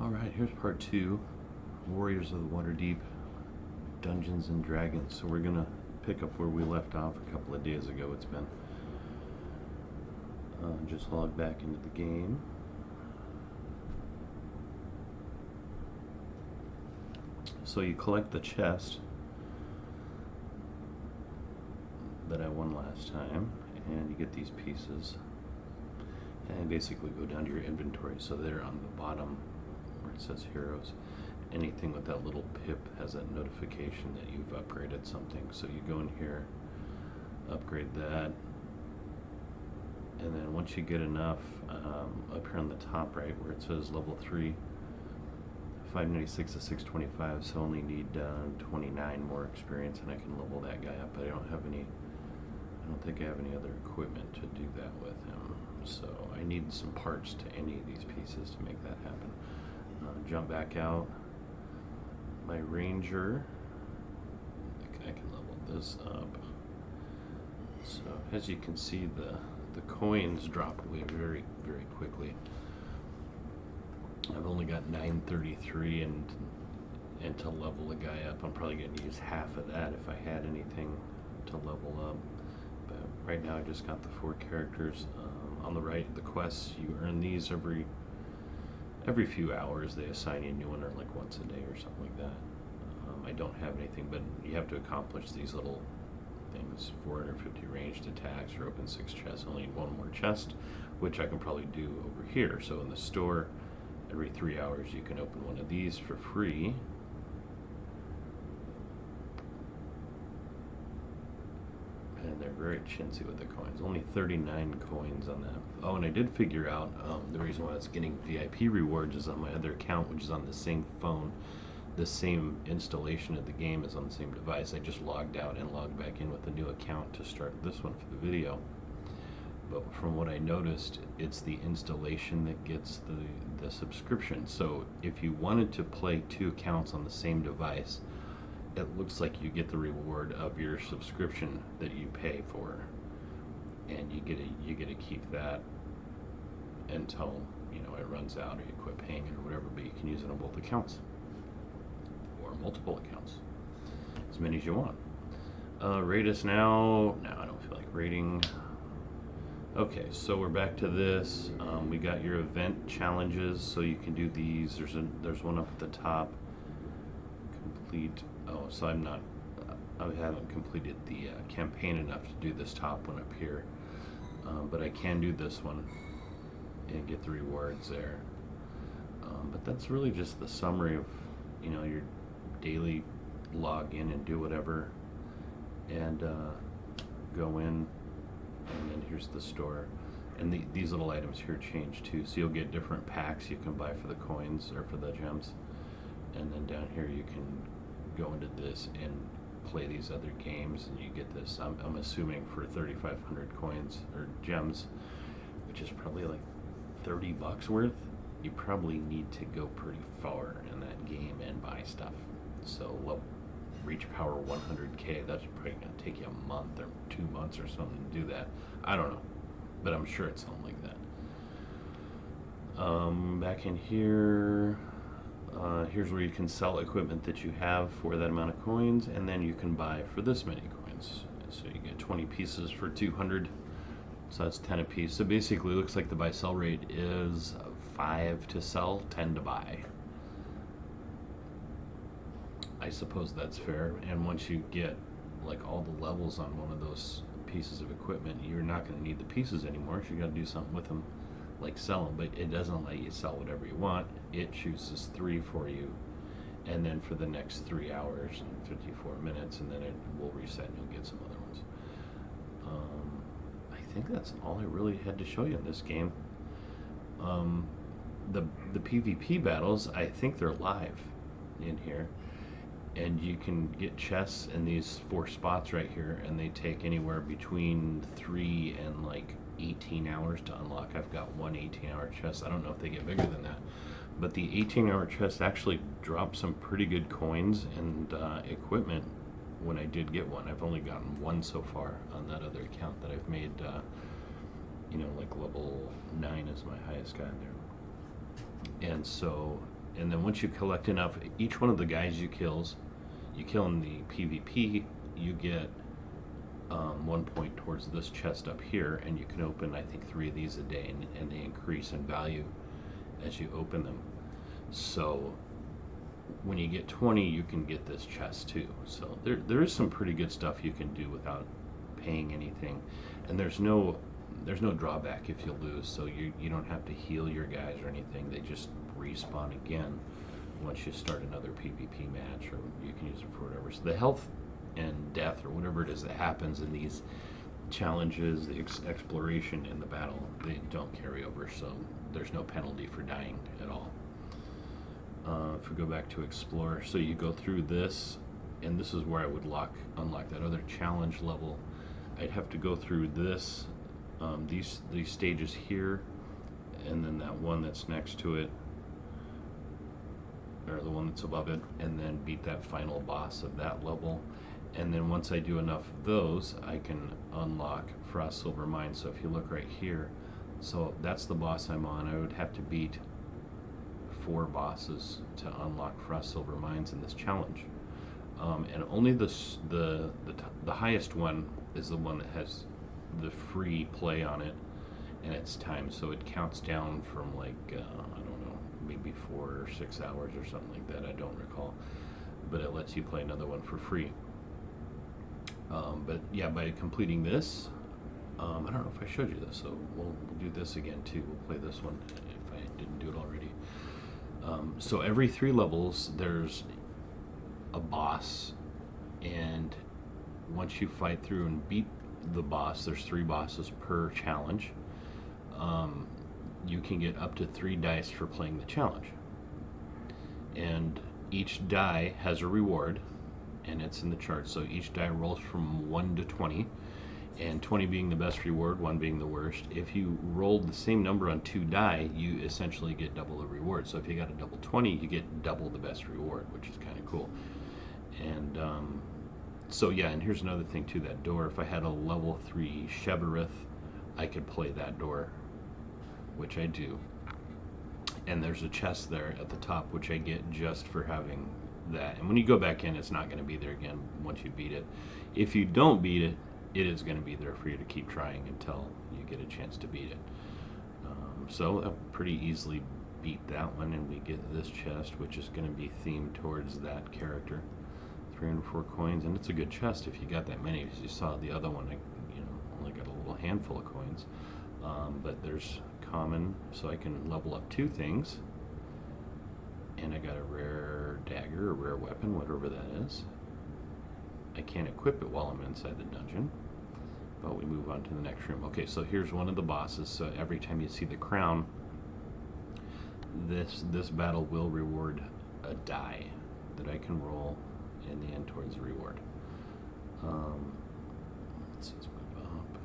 Alright, here's part 2, Warriors of Waterdeep, Dungeons and Dragons. So we're going to pick up where we left off a couple of days ago. It's been just log back into the game. So you collect the chest that I won last time, and you get these pieces, and basically go down to your inventory. So they're on the bottom where it says heroes. Anything with that little pip has that notification that you've upgraded something. So you go in here, upgrade that, and then once you get enough, up here on the top right where it says level 3, 596 to 625, so only need 29 more experience, and I can level that guy up. But I don't think I have any other equipment to do that with him, so I need some parts to any of these pieces to make that happen. Jump back out. My ranger, I can level this up. So as you can see, the coins drop away very, very quickly. I've only got 933, and to level a guy up, I'm probably going to use half of that if I had anything to level up. But right now I just got the 4 characters. On the right, the quests, you earn these every few hours. They assign you a new one, or like once a day or something like that. I don't have anything, but you have to accomplish these little things: 450 ranged attacks, or open 6 chests. Only need 1 more chest, which I can probably do over here. So in the store, every 3 hours you can open one of these for free. And they're very chintzy with the coins. Only 39 coins on that. Oh, and I did figure out the reason why I was getting VIP rewards is on my other account, which is on the same phone. The same installation of the game is on the same device. I just logged out and logged back in with a new account to start this one for the video. But from what I noticed, it's the installation that gets the subscription. So if you wanted to play 2 accounts on the same device, it looks like you get the reward of your subscription that you pay for, and you get to keep that until it runs out, or you quit paying it or whatever. But you can use it on both accounts or multiple accounts, as many as you want. Rate us now. No, I don't feel like rating. Okay, so we're back to this. We got your event challenges, so you can do these. There's one up at the top. Complete. Oh, so I haven't completed the campaign enough to do this top one up here, but I can do this one and get the rewards there. But that's really just the summary of your daily log in and do whatever, and go in, and then here's the store. And these little items here change too, so you'll get different packs you can buy for the coins or for the gems. And then down here you can go into this and play these other games, and you get this, I'm assuming, for 3,500 coins or gems, which is probably like $30 worth. You probably need to go pretty far in that game and buy stuff. So reach power 100k, that's probably going to take you a month or 2 months or something to do that. I don't know, but I'm sure it's something like that. Back in here, here's where you can sell equipment that you have for that amount of coins, and then you can buy for this many coins. So you get 20 pieces for 200, so that's 10 a piece. So basically it looks like the buy sell rate is 5 to sell, 10 to buy. I suppose that's fair. And once you get like all the levels on one of those pieces of equipment, you're not going to need the pieces anymore, so you got to do something with them, like sell them. But it doesn't let you sell whatever you want. It chooses 3 for you, and then for the next 3 hours and 54 minutes, and then it will reset and you'll get some other ones. I think that's all I really had to show you in this game. The PvP battles, I think they're live in here, and you can get chests in these 4 spots right here, and they take anywhere between 3 and like 18 hours to unlock. I've got one 18-hour chest. I don't know if they get bigger than that, but the 18-hour chest actually dropped some pretty good coins and equipment when I did get one. I've only gotten 1 so far on that other account that I've made, like level 9 is my highest guy there. And so And then once you collect enough, each one of the guys you kill in the PvP, you get 1 point towards this chest up here, and you can open, I think, 3 of these a day, and they increase in value as you open them. So when you get 20, you can get this chest too. So there is some pretty good stuff you can do without paying anything, and there's no drawback if you lose. So you don't have to heal your guys or anything. They just respawn again once you start another PvP match, or you can use it for whatever. So the health and death, or whatever it is that happens in these challenges, the exploration and the battle, they don't carry over, so there's no penalty for dying at all. If we go back to explore, so you go through this, and this is where I would unlock that other challenge level. I'd have to go through this, these stages here, and then that one that's next to it, or the one that's above it, and then beat that final boss of that level. And then once I do enough of those, I can unlock Frost Silver Mine. So if you look right here, so that's the boss I'm on. I would have to beat 4 bosses to unlock Frost Silver Mines in this challenge. And only the highest one is the one that has the free play on it, and it's timed, so it counts down from like I don't know, maybe 4 or 6 hours or something like that. I don't recall, but it lets you play another one for free. But yeah, by completing this, I don't know if I showed you this, so we'll do this again too. We'll play this one if I didn't do it already. So every 3 levels there's a boss, and once you fight through and beat the boss, there's 3 bosses per challenge. You can get up to 3 dice for playing the challenge, and each die has a reward, and it's in the chart. So each die rolls from 1 to 20, and 20 being the best reward, 1 being the worst. If you rolled the same number on 2 die, you essentially get double the reward. So if you got a double 20, you get double the best reward, which is kind of cool. And so yeah, and here's another thing too, that door, if I had a level 3 Sheberith, I could play that door, which I do. And there's a chest there at the top, which I get just for having that. And when you go back in, it's not going to be there again once you beat it. If you don't beat it, it is going to be there for you to keep trying until you get a chance to beat it. So I'll pretty easily beat that one, and we get this chest, which is going to be themed towards that character. 304 coins, and it's a good chest if you got that many, because you saw the other one, I only got a little handful of coins. But there's common, so I can level up 2 things, and I got a rare dagger, a rare weapon, whatever that is. I can't equip it while I'm inside the dungeon, but we move on to the next room. Okay, so here's one of the bosses. So every time you see the crown, this battle will reward a die that I can roll in the end towards the reward. Let's just move up,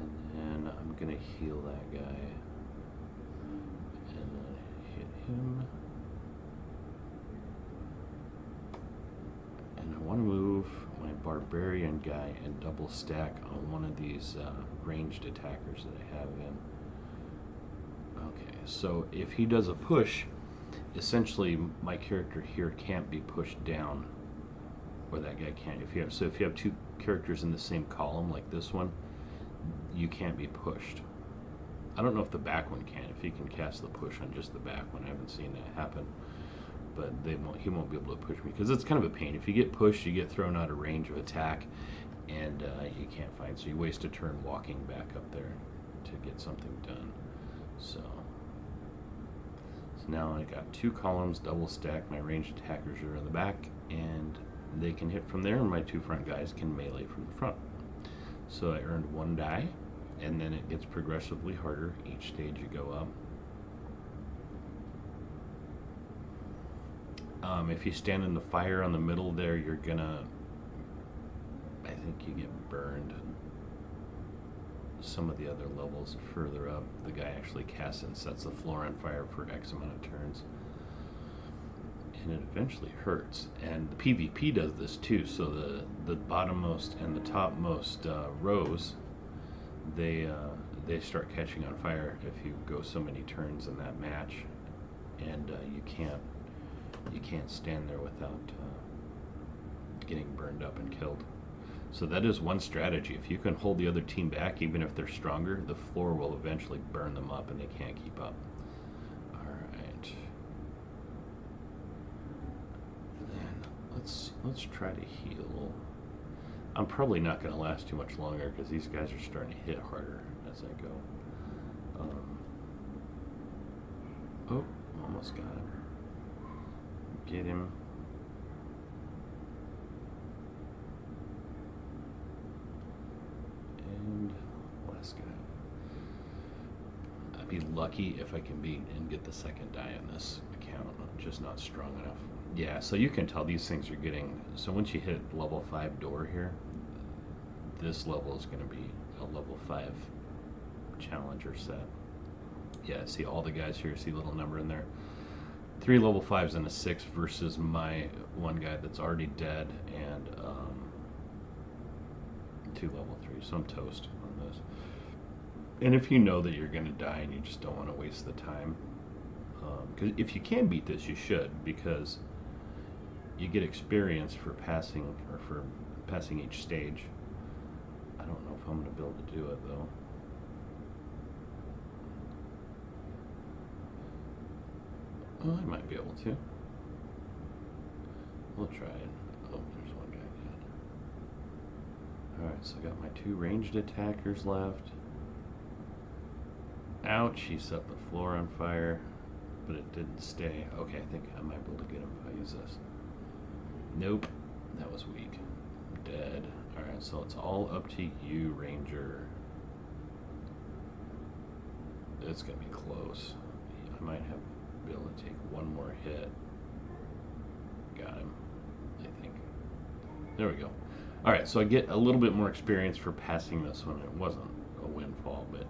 and then I'm gonna heal that guy, and then hit him. And I want to move my barbarian guy and double stack on one of these ranged attackers that I have in. Okay, so if he does a push, essentially my character here can't be pushed down, or that guy can't. If you have 2 characters in the same column like this one, you can't be pushed. I don't know if the back one can, if he can cast the push on just the back one. I haven't seen that happen, but he won't be able to push me, because it's kind of a pain. If you get pushed, you get thrown out of range of attack, and you can't fight, so you waste a turn walking back up there to get something done. So now I got 2 columns double stacked. My ranged attackers are in the back, and they can hit from there, and my 2 front guys can melee from the front. So I earned 1 die, and then it gets progressively harder each stage you go up. If you stand in the fire on the middle there, you're gonna, I think you get burned. Some of the other levels further up, the guy actually casts and sets the floor on fire for X amount of turns, and it eventually hurts. And the PvP does this too, so the bottommost and the topmost rows, they start catching on fire if you go so many turns in that match, and you can't stand there without getting burned up and killed. So that is one strategy. If you can hold the other team back, even if they're stronger, the floor will eventually burn them up and they can't keep up. Alright. Then let's try to heal. I'm probably not going to last too much longer because these guys are starting to hit harder as I go. Oh, almost got him. Get him. And last guy. I'd be lucky if I can beat and get the second die on this account. I'm just not strong enough. Yeah, so you can tell these things are getting... So once you hit level 5 door here, this level is going to be a level 5 challenger set. Yeah, see all the guys here, see a little number in there. 3 level 5s and a 6 versus my one guy that's already dead and 2 level 3s, so I'm toast on this. And if you know that you're going to die and you just don't want to waste the time, because if you can beat this, you should, because you get experience for passing each stage. I don't know if I'm going to be able to do it though. Oh, I might be able to. We'll try it. Oh, there's one guy dead. Alright, so I got my 2 ranged attackers left. Ouch, he set the floor on fire, but it didn't stay. Okay, I think I might be able to get him if I use this. Nope, that was weak. Dead. Alright, so it's all up to you, Ranger. It's gonna be close. I might have be able to take one more hit. Got him, I think. There we go. Alright, so I get a little bit more experience for passing this one. It wasn't a windfall, but...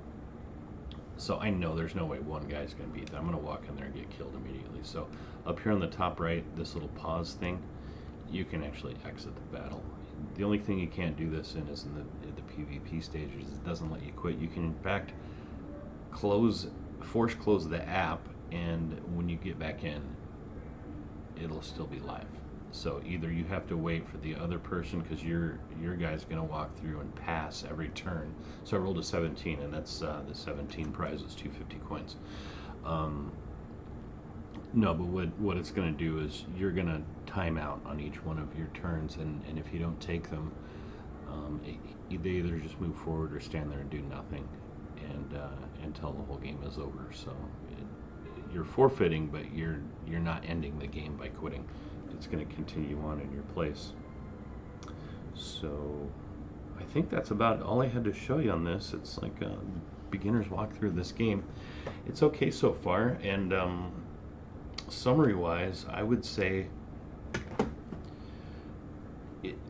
So I know there's no way one guy's going to beat that. I'm going to walk in there and get killed immediately. So up here on the top right, this little pause thing, you can actually exit the battle. The only thing you can't do this in is in the PvP stages. It doesn't let you quit. You can in fact force close the app, and when you get back in, it'll still be live. So either you have to wait for the other person, because your guy's going to walk through and pass every turn. So I rolled a 17, and that's the 17 prize is 250 coins. No, but what it's going to do is you're going to time out on each one of your turns, and if you don't take them, they either just move forward or stand there and do nothing, and until the whole game is over. So you're forfeiting, but you're not ending the game by quitting. It's going to continue on in your place. So I think that's about all I had to show you on this. It's like a beginner's walkthrough of this game. It's okay so far, and summary wise, I would say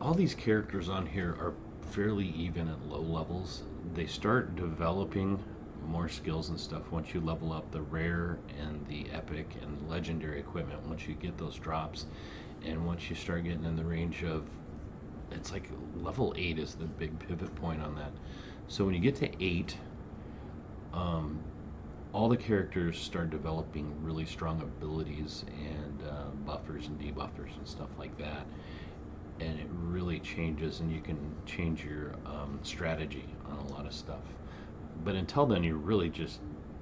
all these characters on here are fairly even at low levels. They start developing more skills and stuff once you level up the rare and the epic and legendary equipment. Once you get those drops, and once you start getting in the range of, it's like level 8 is the big pivot point on that. So when you get to 8, all the characters start developing really strong abilities and buffers and debuffers and stuff like that, and it really changes, and you can change your strategy on a lot of stuff. But until then, you're really just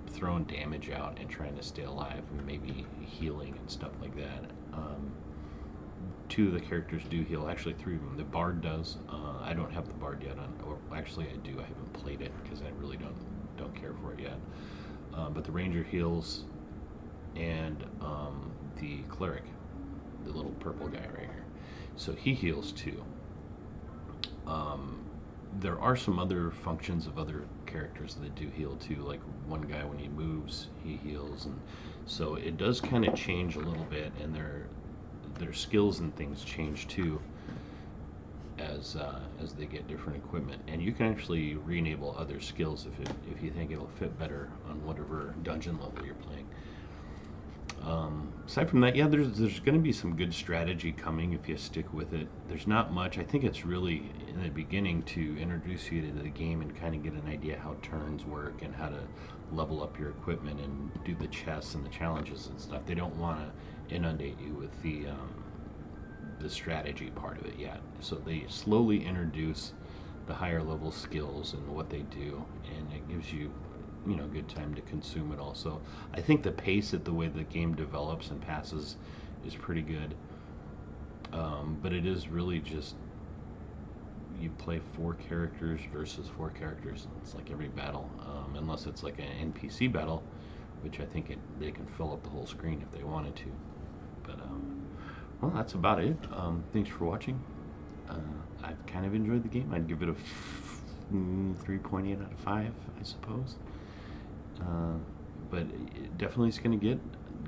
throwing damage out and trying to stay alive, and maybe healing and stuff like that. 2 of the characters do heal, actually 3 of them. The Bard does. I don't have the Bard yet on, or actually I do. I haven't played it because I really don't care for it yet. But the Ranger heals, and the Cleric, the little purple guy right here, so he heals too. There are some other functions of other characters that do heal too, like one guy when he moves, he heals, and so it does kind of change a little bit, and their skills and things change too as they get different equipment. And you can actually re-enable other skills if you think it'll fit better on whatever dungeon level you're playing. Aside from that, yeah, there's going to be some good strategy coming if you stick with it. There's not much. I think it's really in the beginning to introduce you to the game and kind of get an idea how turns work and how to level up your equipment and do the chests and the challenges and stuff. They don't want to inundate you with the strategy part of it yet. So they slowly introduce the higher level skills and what they do, and it gives you, good time to consume it all. So I think the pace at the way the game develops and passes is pretty good. But it is really just you play 4 characters versus 4 characters. It's like every battle, unless it's like an NPC battle, which I think they can fill up the whole screen if they wanted to. But well, that's about it. Thanks for watching. I've kind of enjoyed the game. I'd give it a 3.8 out of 5, I suppose. But it definitely is going to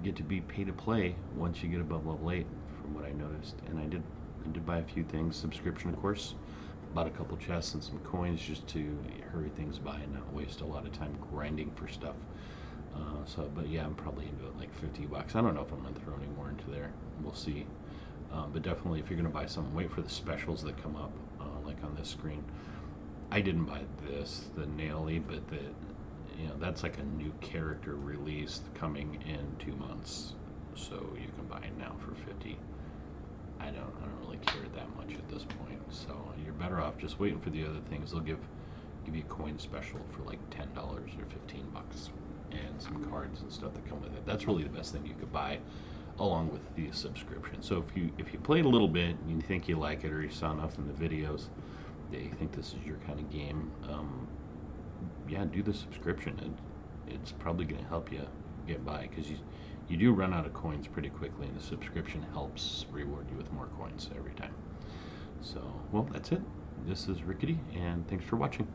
get to be pay to play once you get above level 8, from what I noticed. And I did buy a few things, subscription of course. Bought a couple chests and some coins just to hurry things by and not waste a lot of time grinding for stuff. But yeah, I'm probably into it like $50. I don't know if I'm gonna throw any more into there. We'll see. But definitely, if you're gonna buy something, wait for the specials that come up, like on this screen. I didn't buy this, the Naily, but that's like a new character released coming in 2 months, so you can buy it now for 50. I don't really care that much at this point, so you're better off just waiting for the other things. They'll give you a coin special for like $10 or $15, and some cards and stuff that come with it. That's really the best thing you could buy, along with the subscription. So if you played a little bit and you think you like it, or you saw enough in the videos that you think this is your kind of game, yeah, do the subscription. It's probably going to help you get by, because you do run out of coins pretty quickly, and the subscription helps reward you with more coins every time. So, well, that's it. This is Rickety, and thanks for watching.